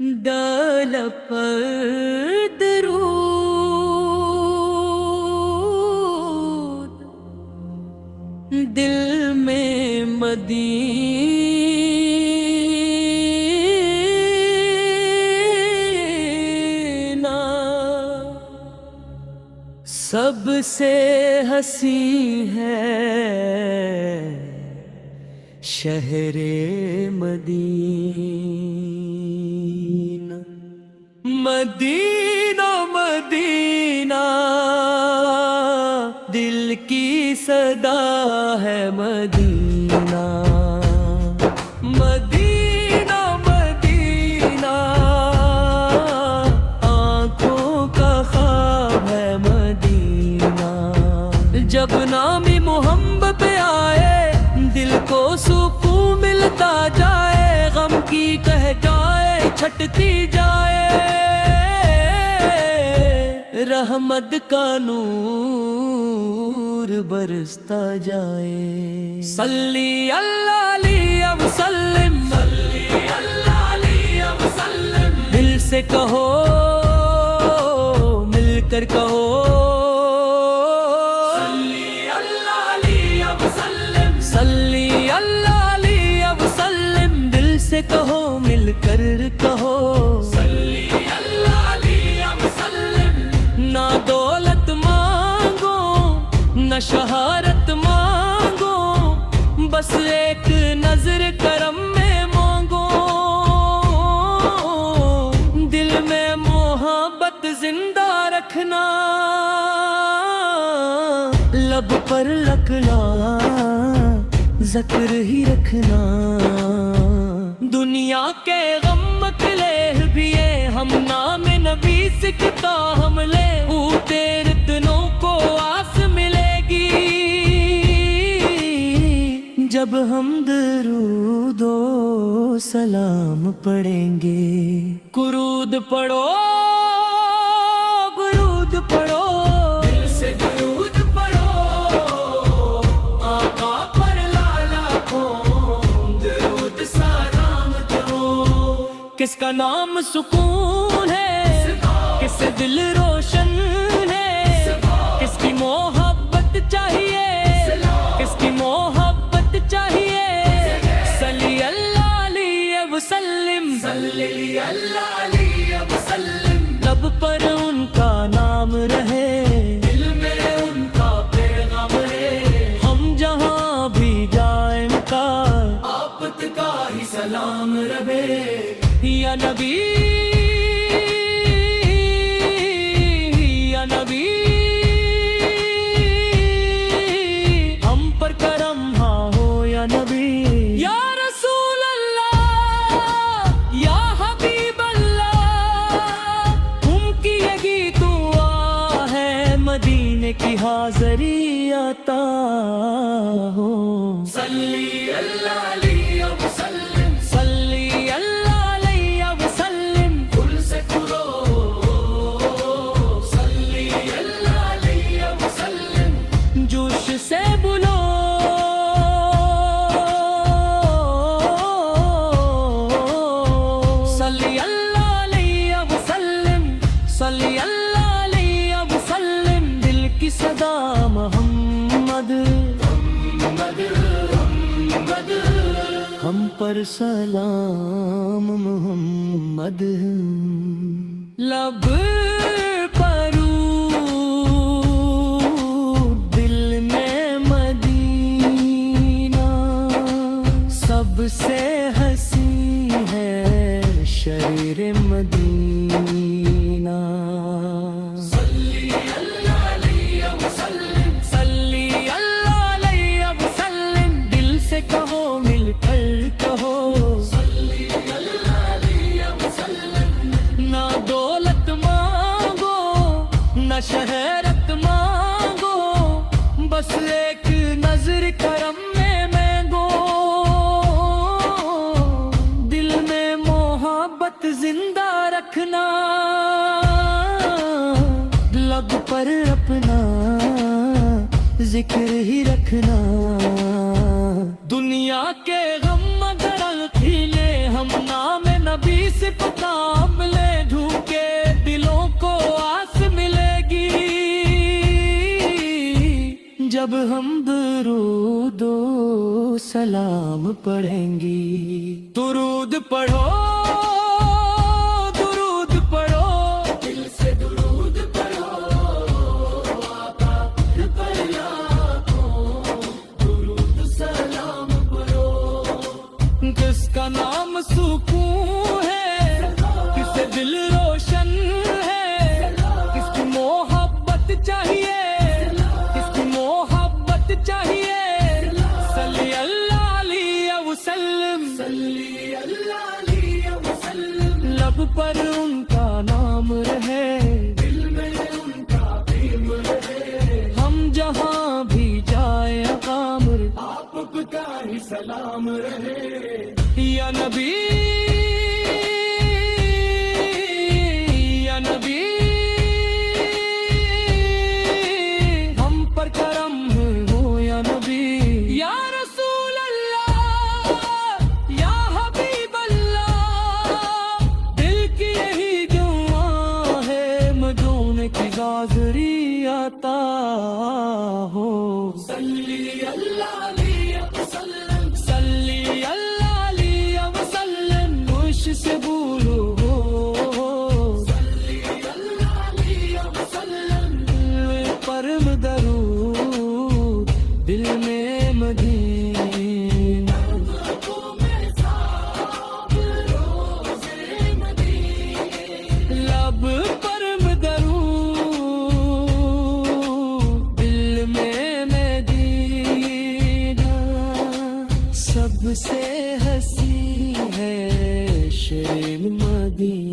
ڈال پر درود دل میں مدینہ سب سے حسین ہے شہر مدینہ مدینہ مدینہ دل کی صدا ہے مدینہ مدینہ مدینہ آنکھوں کا خواب ہے مدینہ جب نام محمد پہ آئے دل کو سکون ملتا جائے غم کی کہہ جائے چھٹتی جائے رحمت کا نور برستا جائے صلی اللہ علیہ وسلم صلی اللہ علیہ وسلم دل سے کہو مل کر کہو صلی اللہ علیہ وسلم صلی اللہ علیہ وسلم دل سے کہو مل کر کہو صلی اللہ علیہ وسلم نہ دولت مانگو نہ شہارت مانگو بس ایک نظر کرم میں مانگو دل میں محبت زندہ رکھنا لب پر رکھنا ذکر ہی رکھنا دنیا کے غم مکلے بھی ہم نام نبی سکھتا ہم لے تیرے دنوں کو آس ملے گی جب ہم درود و سلام پڑھیں گے درود پڑھو درود پڑھو دل سے درود پڑھو آقا پر لالا کو درود سلام دو کس کا نام سکون ہے کس سے دل روشن ہے کس کی محبت چاہیے کس کی محبت چاہیے صلی اللہ علیہ وسلم صلی اللہ علیہ وسلم لب پر ان کا نام رہے دل میں ان کا پیغام ہے ہم جہاں بھی جائیں کا آپت کا ہی سلام رہے یا نبی یا نبی ہم پر کرم ہاں ہو یا نبی یا رسول اللہ یا حبیب اللہ ہم کی یہی دعا ہے مدینے کی حاضری عطا ہو صلی اللہ علیہ وسلم صلی اللہ علیہ وسلم دل سے کرو صلی اللہ علیہ وسلم جوش سے بولو صلی اللہ علیہ وسلم صلی اللہ علیہ وسلم دل کی صدا محمد ہم پر سلام محمد لب پرو دل میں مدینہ سب سے حسین ہے شہر مدینہ صلی اللہ علیہ وسلم صلی اللہ علیہ وسلم دل سے کہو مل کر کہو صلی اللہ علیہ وسلم نہ دولت مانگو نہ شہرت مانگو بس ایک نظر کرم میں مانگو دل میں محبت زندہ رکھنا لب پر اپنا ذکر ہی رکھنا دنیا کے غم اگر کھیلے ہم نام نبی سے پکار ہم درود و سلام پڑھیں گی. درود پڑھو درود پڑھو دل سے درود پڑھو آقا پر لاکھوں درود سلام پڑھو. کس کا نام سکون ہے کس دل روشن ہے کس کی محبت چاہیے کس کی محبت چاہیے. صلی اللہ علیہ وسلم صلی اللہ علیہ وسلم. لب پر ان کا نام رہے دل میں ان کا پریم رہے. ہم جہاں بھی جائیں آمر آپ کا ہی سلام رہے. یا نبی یا نبی ہم پر کرم ہو یا نبی. یا رسول اللہ یا حبیب اللہ دل کی یہی دعا ہے مجھونے کی حاضری عطا ہو. صلی اللہ علیہ وسلم صلی اللہ علیہ وسلم. مجھ سے بولو صلی اللہ علیہ وسلم. پرم درود دل میں مدینہ لب پرم درود دل میں مدینہ. سب سے حسین ہے شیر مدینہ.